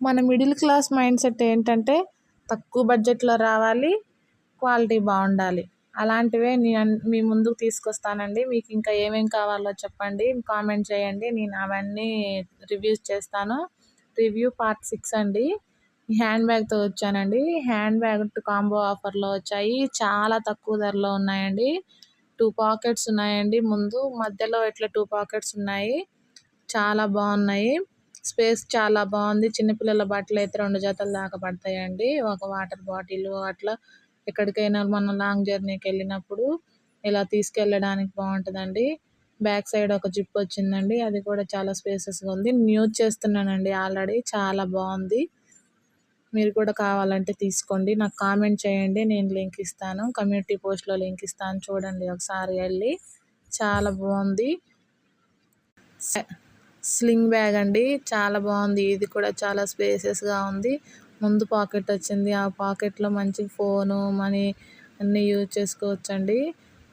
మన middle class mind set ఏంటంటే తక్కువ బడ్జెట్లో రావాలి, క్వాలిటీ బాగుండాలి. అలాంటివే మీ ముందుకు తీసుకొస్తానండి. మీకు ఇంకా ఏమేమి కావాలో చెప్పండి, కామెంట్ చేయండి. నేను అవన్నీ రివ్యూస్ చేస్తాను. రివ్యూ పార్ట్ 6 అండి. హ్యాండ్ బ్యాగ్తో వచ్చానండి. హ్యాండ్ బ్యాగ్ కాంబో ఆఫర్లో వచ్చాయి. చాలా తక్కువ ధరలో ఉన్నాయండి. 2 పాకెట్స్ ఉన్నాయండి. ముందు మధ్యలో ఇట్లా 2 పాకెట్స్ ఉన్నాయి. చాలా బాగున్నాయి. స్పేస్ చాలా బాగుంది. చిన్నపిల్లల బట్టలు అయితే 2 జతల దాకా పడతాయండి. ఒక వాటర్ బాటిల్ అట్లా ఎక్కడికైనా మనం లాంగ్ జర్నీకి వెళ్ళినప్పుడు ఇలా తీసుకెళ్ళడానికి బాగుంటుందండి. బ్యాక్ సైడ్ ఒక జిప్ వచ్చిందండి. అది కూడా చాలా స్పేసెస్గా ఉంది. నేను యూజ్ చేస్తున్నానండి ఆల్రెడీ. చాలా బాగుంది. మీరు కూడా కావాలంటే తీసుకోండి. నాకు కామెంట్ చేయండి. నేను లింక్ ఇస్తాను. కమ్యూనిటీ పోస్ట్లో లింక్ ఇస్తాను. చూడండి ఒకసారి వెళ్ళి. చాలా బాగుంది. స్లింగ్ బ్యాగ్ అండి. చాలా బాగుంది. ఇది కూడా చాలా స్పేసెస్గా ఉంది. ముందు పాకెట్ వచ్చింది. ఆ పాకెట్లో మంచి ఫోను, మనీ అన్నీ యూజ్ చేసుకోవచ్చండి.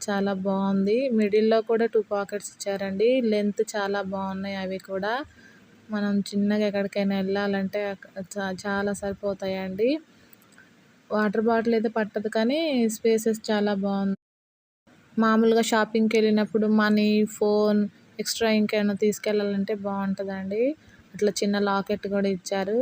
చాలా బాగుంది. మిడిల్లో కూడా 2 పాకెట్స్ ఇచ్చారండి. లెంత్ చాలా బాగున్నాయి అవి కూడా. మనం చిన్నగా ఎక్కడికైనా వెళ్ళాలంటే చాలా సరిపోతాయండి. వాటర్ బాటిల్ అయితే పట్టదు, కానీ స్పేసెస్ చాలా బాగుంది. మామూలుగా షాపింగ్కి వెళ్ళినప్పుడు మనీ, ఫోన్, ఎక్స్ట్రా ఇంకేమైనా తీసుకెళ్ళాలంటే బాగుంటుందండి. అట్లా చిన్న లాకెట్ కూడా ఇచ్చారు.